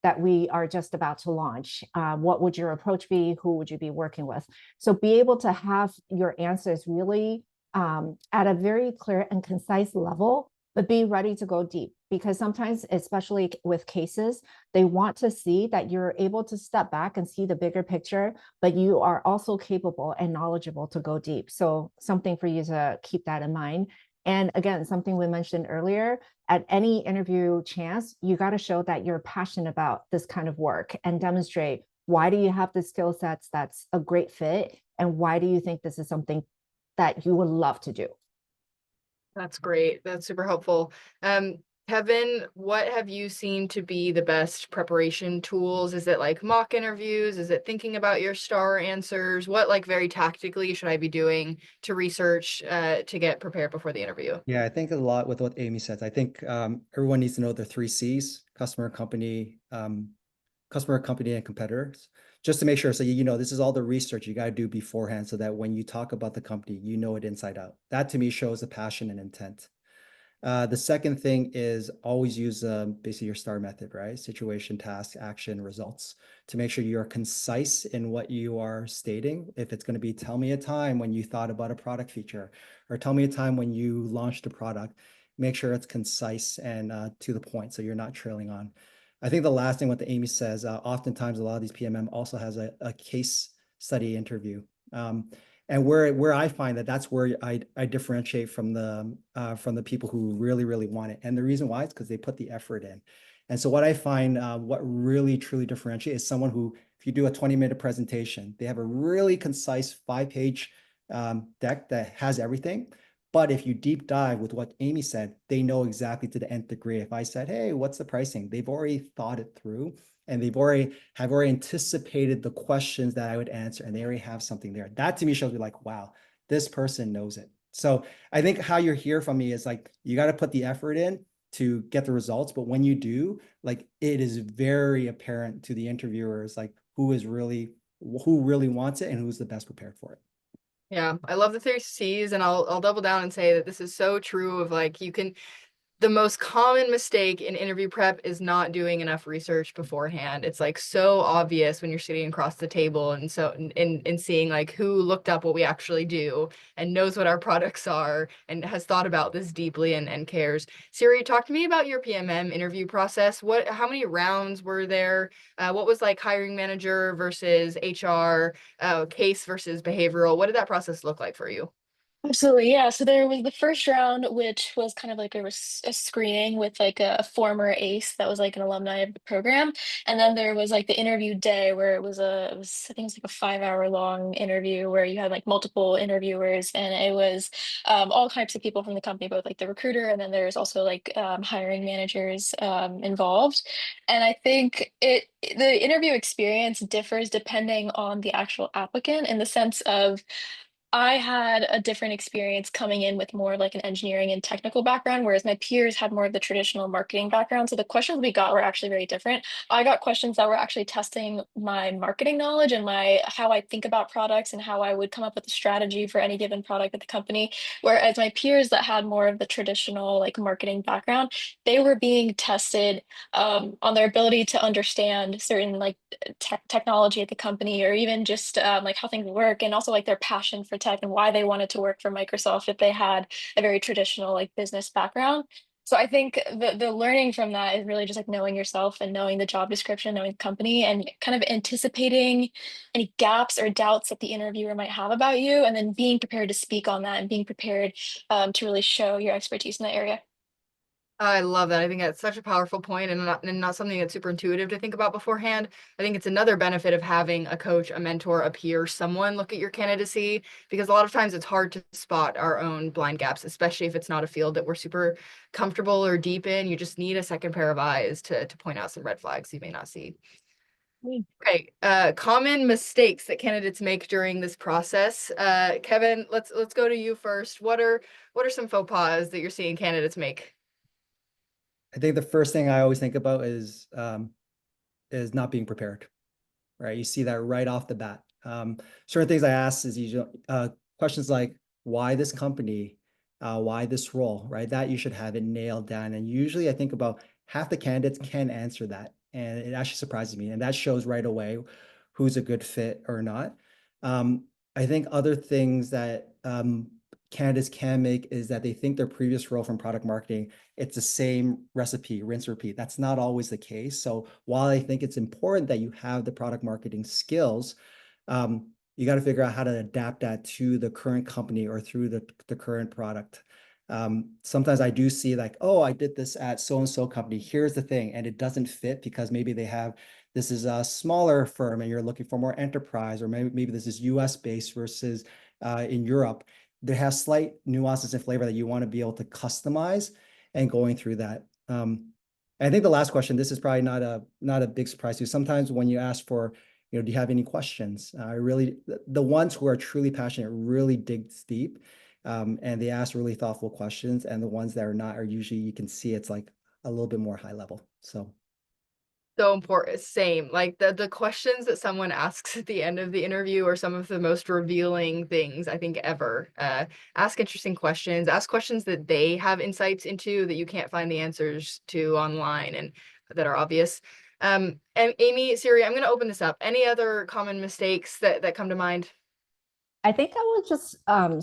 that we are just about to launch. What would your approach be? Who would you be working with? So be able to have your answers really at a very clear and concise level, but be ready to go deep, because sometimes, especially with cases, they want to see that you're able to step back and see the bigger picture, but you are also capable and knowledgeable to go deep. So something for you to keep that in mind. And again, something we mentioned earlier, at any interview chance, you got to show that you're passionate about this kind of work and demonstrate why do you have the skill sets that's a great fit, and why do you think this is something that you would love to do. That's great. That's super helpful. Kevin, what have you seen to be the best preparation tools? Is it like mock interviews? Is it thinking about your star answers? What like very tactically should I be doing to research to get prepared before the interview? Yeah, I think a lot with what Amy says. I think everyone needs to know the 3 C's: customer, company, and competitors, just to make sure. So, this is all the research you got to do beforehand so that when you talk about the company, you know it inside out. That to me shows the passion and intent. The second thing is always use basically your STAR method, right? Situation, task, action, results, to make sure you're concise in what you are stating. If it's going to be, tell me a time when you thought about a product feature, or tell me a time when you launched a product, make sure it's concise and to the point, so you're not trailing on. I think the last thing what the Amy says, oftentimes a lot of these PMM also has a case study interview. And where I find that's where I differentiate from the people who really want it. And the reason why is because they put the effort in. And so what I find, what really truly differentiates is someone who, if you do a 20-minute presentation, they have a really concise 5-page deck that has everything. But if you deep dive with what Amy said, they know exactly to the nth degree. If I said, hey, what's the pricing? They've already thought it through, and they've already anticipated the questions that I would answer, and they already have something there. That to me shows me like, wow, this person knows it. So I think how you hear from me is like, you got to put the effort in to get the results. But when you do, like, it is very apparent to the interviewers, like who really wants it and who's the best prepared for it. Yeah, I love the 3 C's, and I'll double down and say that this is so true of like the most common mistake in interview prep is not doing enough research beforehand. It's like so obvious when you're sitting across the table and so in seeing like who looked up what we actually do and knows what our products are and has thought about this deeply and cares. Siri, talk to me about your PMM interview process. How many rounds were there? What was like hiring manager versus HR, case versus behavioral? What did that process look like for you? Absolutely, yeah. So there was the first round, which was kind of like a screening with like a former ace that was like an alumni of the program, and then there was like the interview day where it was I think it was like a 5 hour long interview where you had like multiple interviewers, and it was all types of people from the company, both like the recruiter and then there's also like hiring managers involved, and I think the interview experience differs depending on the actual applicant in the sense of I had a different experience coming in with more like an engineering and technical background, whereas my peers had more of the traditional marketing background. So the questions we got were actually very different. I got questions that were actually testing my marketing knowledge and my how I think about products and how I would come up with a strategy for any given product at the company. Whereas my peers that had more of the traditional like marketing background, they were being tested on their ability to understand certain like technology at the company, or even just like how things work, and also like their passion for tech and why they wanted to work for Microsoft if they had a very traditional like business background. So I think the learning from that is really just like knowing yourself and knowing the job description, knowing the company, and kind of anticipating any gaps or doubts that the interviewer might have about you, and then being prepared to speak on that and being prepared to really show your expertise in that area. I love that. I think that's such a powerful point and not something that's super intuitive to think about beforehand. I think it's another benefit of having a coach, a mentor, a peer, someone look at your candidacy, because a lot of times it's hard to spot our own blind gaps, especially if it's not a field that we're super comfortable or deep in. You just need a second pair of eyes to point out some red flags you may not see. Okay, common mistakes that candidates make during this process. Kevin, let's go to you first. What are some faux pas that you're seeing candidates make? I think the first thing I always think about is not being prepared, right? You see that right off the bat. Certain things I ask is usually questions like, why this company, why this role, right? That you should have it nailed down. And usually I think about half the candidates can answer that. And it actually surprises me. And that shows right away who's a good fit or not. I think other things that candidates can make is that they think their previous role from product marketing, it's the same recipe, rinse, repeat. That's not always the case. So while I think it's important that you have the product marketing skills, you got to figure out how to adapt that to the current company or through the current product. Sometimes I do see like, oh, I did this at so-and-so company. Here's the thing. And it doesn't fit because maybe this is a smaller firm and you're looking for more enterprise, or maybe this is US based versus in Europe. They have slight nuances and flavor that you want to be able to customize and going through that. I think the last question, this is probably not a big surprise to you. Sometimes when you ask for, do you have any questions? The ones who are truly passionate really dig deep, and they ask really thoughtful questions. And the ones that are not are usually, you can see it's like a little bit more high level. So important. Same. Like the questions that someone asks at the end of the interview are some of the most revealing things I think ever. Ask interesting questions. Ask questions that they have insights into that you can't find the answers to online and that are obvious. And Amy, Siri, I'm going to open this up. Any other common mistakes that come to mind? I think I would just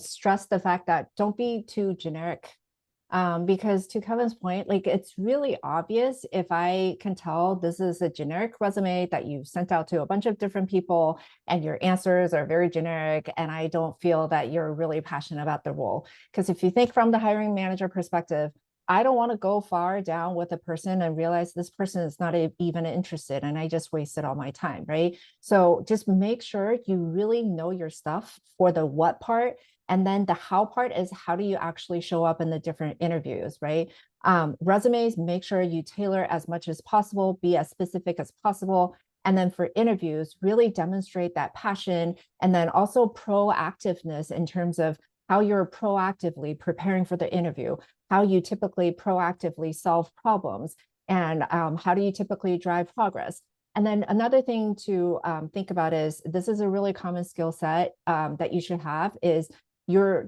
stress the fact that don't be too generic. Because to Kevin's point, like it's really obvious if I can tell this is a generic resume that you've sent out to a bunch of different people and your answers are very generic, and I don't feel that you're really passionate about the role. Because if you think from the hiring manager perspective, I don't want to go far down with a person and realize this person is not even interested and I just wasted all my time, right? So just make sure you really know your stuff for the what part. And then the how part is how do you actually show up in the different interviews, right? Resumes, make sure you tailor as much as possible, be as specific as possible. And then for interviews, really demonstrate that passion and then also proactiveness in terms of how you're proactively preparing for the interview, how you typically proactively solve problems, and how do you typically drive progress. And then another thing to think about is this is a really common skill set that you should have is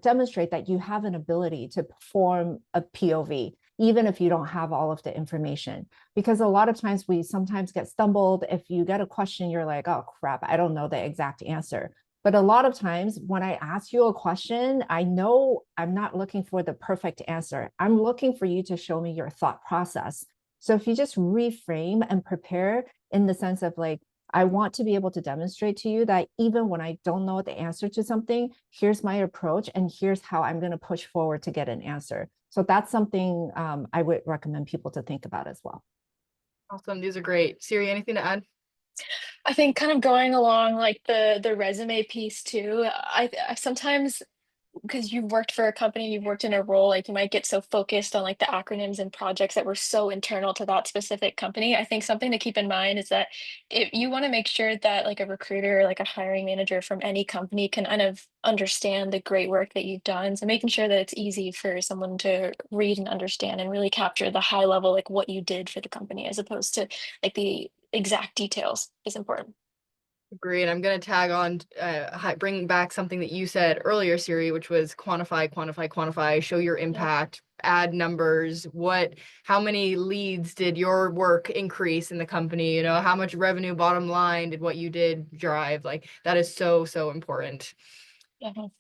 demonstrate that you have an ability to perform a POV, even if you don't have all of the information. Because a lot of times we sometimes get stumbled. If you get a question, you're like, oh crap, I don't know the exact answer. But a lot of times when I ask you a question, I know I'm not looking for the perfect answer. I'm looking for you to show me your thought process. So if you just reframe and prepare in the sense of like, I want to be able to demonstrate to you that even when I don't know the answer to something, here's my approach and here's how I'm going to push forward to get an answer. So that's something I would recommend people to think about as well. Awesome. These are great. Siri, anything to add? I think kind of going along like the resume piece too. I sometimes, because you've worked for a company, you've worked in a role, like you might get so focused on like the acronyms and projects that were so internal to that specific company. I think something to keep in mind is that if you want to make sure that like a recruiter, like a hiring manager from any company can kind of understand the great work that you've done. So making sure that it's easy for someone to read and understand and really capture the high level, like what you did for the company, as opposed to like the exact details is important. Agree. And I'm going to tag on, bring back something that you said earlier, Siri, which was quantify, show your impact, add numbers. How many leads did your work increase in the company? How much revenue bottom line did what you did drive? Like that is so, so important. Mhm.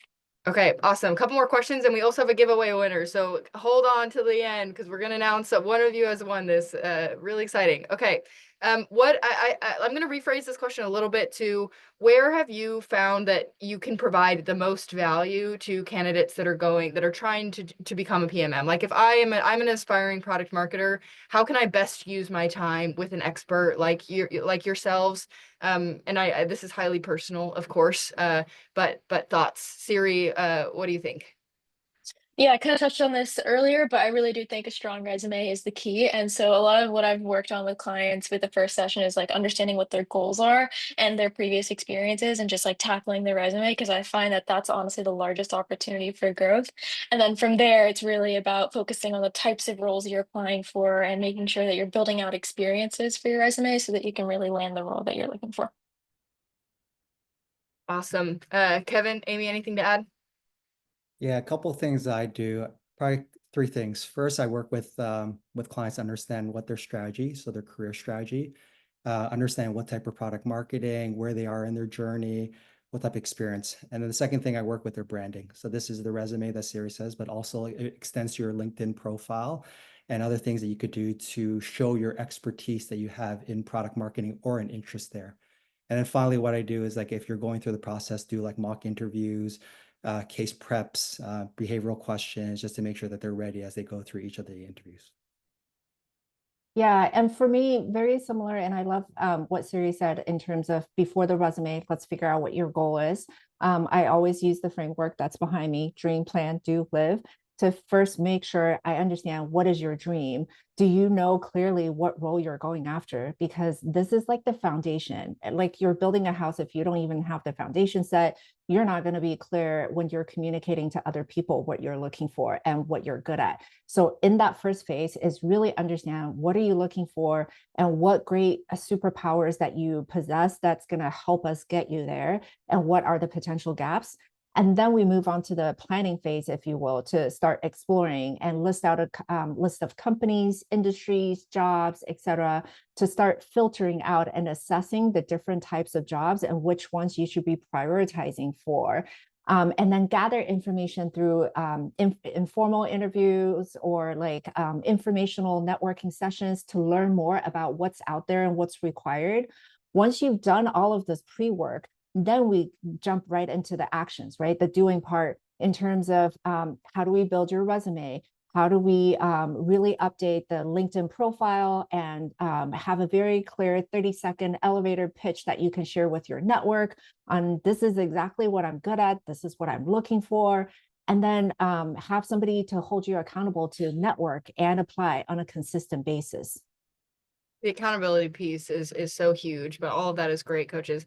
Okay, awesome. A couple more questions, and we also have a giveaway winner. So hold on till the end because we're going to announce that one of you has won this. Really exciting. Okay, I'm going to rephrase this question a little bit to where have you found that you can provide the most value to candidates that are trying to become a PMM? Like if I'm an aspiring product marketer, how can I best use my time with an expert like yourselves? And this is highly personal, of course. But thoughts, Siri, what do you think? Yeah, I kind of touched on this earlier, but I really do think a strong resume is the key. And so a lot of what I've worked on with clients with the first session is like understanding what their goals are and their previous experiences and just like tackling their resume because I find that that's honestly the largest opportunity for growth. And then from there, it's really about focusing on the types of roles you're applying for and making sure that you're building out experiences for your resume so that you can really land the role that you're looking for. Awesome. Kevin, Amy, anything to add? Yeah, a couple of things I do. Probably three things. First, I work with clients to understand what their strategy, so their career strategy, understand what type of product marketing, where they are in their journey, what type of experience. And then the second thing, I work with their branding. So this is the resume that Siri says, but also it extends to your LinkedIn profile and other things that you could do to show your expertise that you have in product marketing or an interest there. And then finally, what I do is like if you're going through the process, do like mock interviews, case preps, behavioral questions, just to make sure that they're ready as they go through each of the interviews. Yeah, and for me, very similar. And I love what Siri said in terms of before the resume, let's figure out what your goal is. I always use the framework that's behind me, dream, plan, do, live, to first make sure I understand what is your dream. Do you know clearly what role you're going after? Because this is like the foundation. Like you're building a house, if you don't even have the foundation set, you're not going to be clear when you're communicating to other people what you're looking for and what you're good at. So in that first phase is really understand what are you looking for and what great superpowers that you possess that's going to help us get you there and what are the potential gaps. And then we move on to the planning phase, if you will, to start exploring and list out a list of companies, industries, jobs, et cetera, to start filtering out and assessing the different types of jobs and which ones you should be prioritizing for. And then gather information through informal interviews or like informational networking sessions to learn more about what's out there and what's required. Once you've done all of this pre-work, then we jump right into the actions, right? The doing part in terms of how do we build your resume? How do we really update the LinkedIn profile and have a very clear 30-second elevator pitch that you can share with your network on this is exactly what I'm good at, this is what I'm looking for, and then have somebody to hold you accountable to network and apply on a consistent basis. The accountability piece is so huge, but all of that is great, coaches.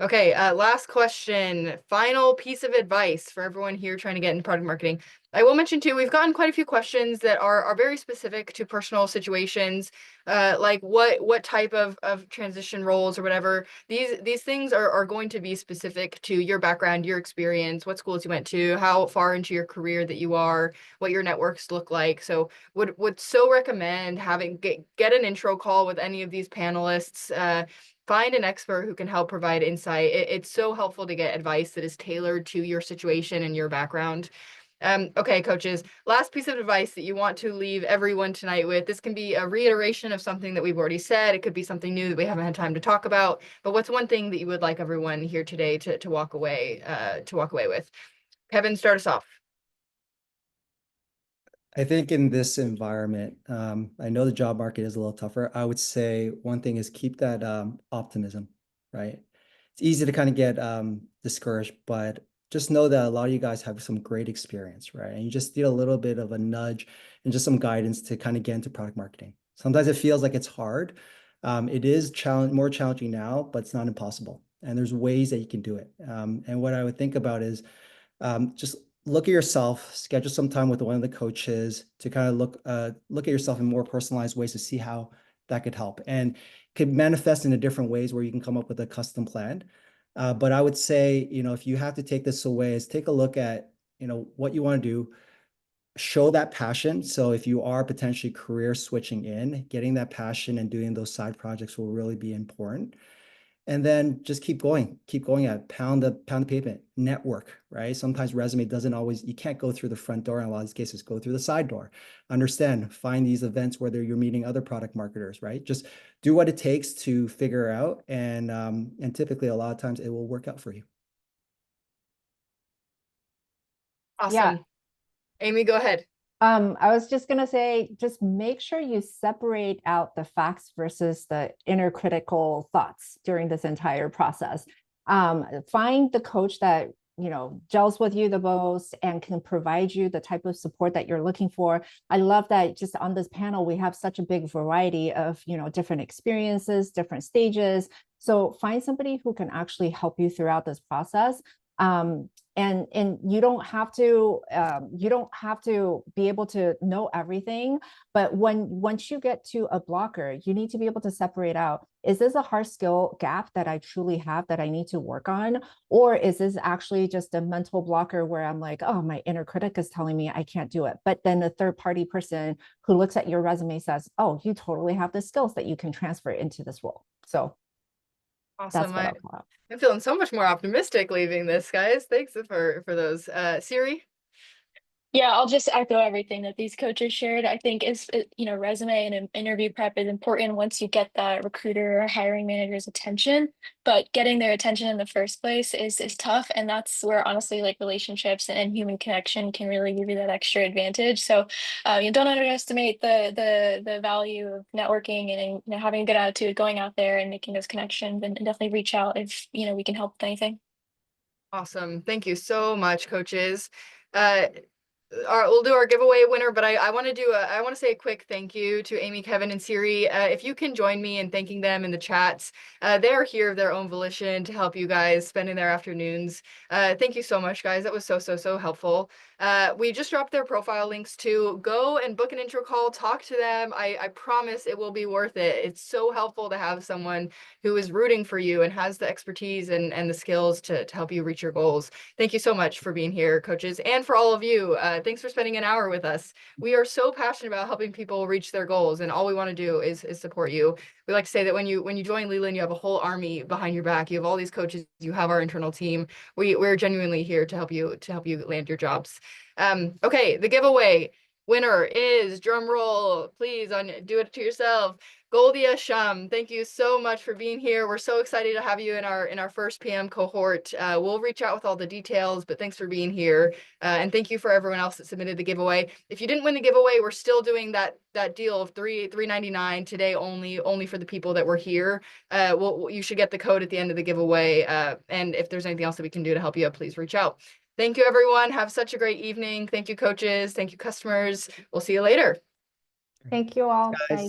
Okay, last question. Final piece of advice for everyone here trying to get into product marketing. I will mention too, we've gotten quite a few questions that are very specific to personal situations, like what type of transition roles or whatever. These things are going to be specific to your background, your experience, what schools you went to, how far into your career that you are, what your networks look like. So would so recommend having get an intro call with any of these panelists. Find an expert who can help provide insight. It's so helpful to get advice that is tailored to your situation and your background. Okay, coaches, last piece of advice that you want to leave everyone tonight with. This can be a reiteration of something that we've already said. It could be something new that we haven't had time to talk about. But what's one thing that you would like everyone here today to walk away with? Kevin, start us off. I think in this environment, I know the job market is a little tougher. I would say one thing is keep that optimism, right? It's easy to kind of get discouraged, but just know that a lot of you guys have some great experience, right? And you just need a little bit of a nudge and just some guidance to kind of get into product marketing. Sometimes it feels like it's hard. It is more challenging now, but it's not impossible. And there's ways that you can do it. And what I would think about is just look at yourself, schedule some time with one of the coaches to kind of look at yourself in more personalized ways to see how that could help, and could manifest in different ways where you can come up with a custom plan. But I would say, if you have to take this away, is take a look at, what you want to do, show that passion. So if you are potentially career switching in, getting that passion and doing those side projects will really be important. And then just keep going at it. Pound the pavement, network, right? Sometimes resume doesn't always, you can't go through the front door in a lot of these cases, go through the side door. Understand, find these events whether you're meeting other product marketers, right? Just do what it takes to figure out. And typically a lot of times it will work out for you. Awesome. Yeah. Amy, go ahead. I was just going to say, just make sure you separate out the facts versus the inner critical thoughts during this entire process. Find the coach that, you know, gels with you the most and can provide you the type of support that you're looking for. I love that just on this panel, we have such a big variety of, you know, different experiences, different stages. So find somebody who can actually help you throughout this process. And you don't have to be able to know everything, but once you get to a blocker, you need to be able to separate out, is this a hard skill gap that I truly have that I need to work on, or is this actually just a mental blocker where I'm like, oh, my inner critic is telling me I can't do it, but then a third party person who looks at your resume says, oh, you totally have the skills that you can transfer into this role. So Awesome. that's what I'll call out. I'm feeling so much more optimistic leaving this, guys. Thanks for those. Siri? Yeah, I'll just echo everything that these coaches shared. I think you know, resume and interview prep is important once you get that recruiter or hiring manager's attention, but getting their attention in the first place is tough. And that's where honestly, like relationships and human connection can really give you that extra advantage. So you don't underestimate the value of networking and, you know, having a good attitude, going out there and making those connections, and definitely reach out if, you know, we can help with anything. Awesome. Thank you so much, coaches. We'll do our giveaway winner, but I want to say a quick thank you to Amy, Kevin, and Siri. If you can join me in thanking them in the chats, they are here of their own volition to help you guys spending their afternoons. Thank you so much, guys. That was so helpful. We just dropped their profile links too. Go and book an intro call, talk to them. I promise it will be worth it. It's so helpful to have someone who is rooting for you and has the expertise and the skills to help you reach your goals. Thank you so much for being here, coaches, and for all of you. Thanks for spending an hour with us. We are so passionate about helping people reach their goals, and all we want to do is support you. We like to say that when you join Leland, you have a whole army behind your back. You have all these coaches. You have our internal team. We're genuinely here to help you land your jobs. Okay, the giveaway winner is, drum roll, please, do it to yourself, Goldia Shum. Thank you so much for being here. We're so excited to have you in our first PM cohort. We'll reach out with all the details, but thanks for being here. And thank you for everyone else that submitted the giveaway. If you didn't win the giveaway, we're still doing that deal of $3.99 today only for the people that were here. You should get the code at the end of the giveaway. And if there's anything else that we can do to help you, please reach out. Thank you, everyone. Have such a great evening. Thank you, coaches. Thank you, customers. We'll see you later. Thank you all. Guys. Bye.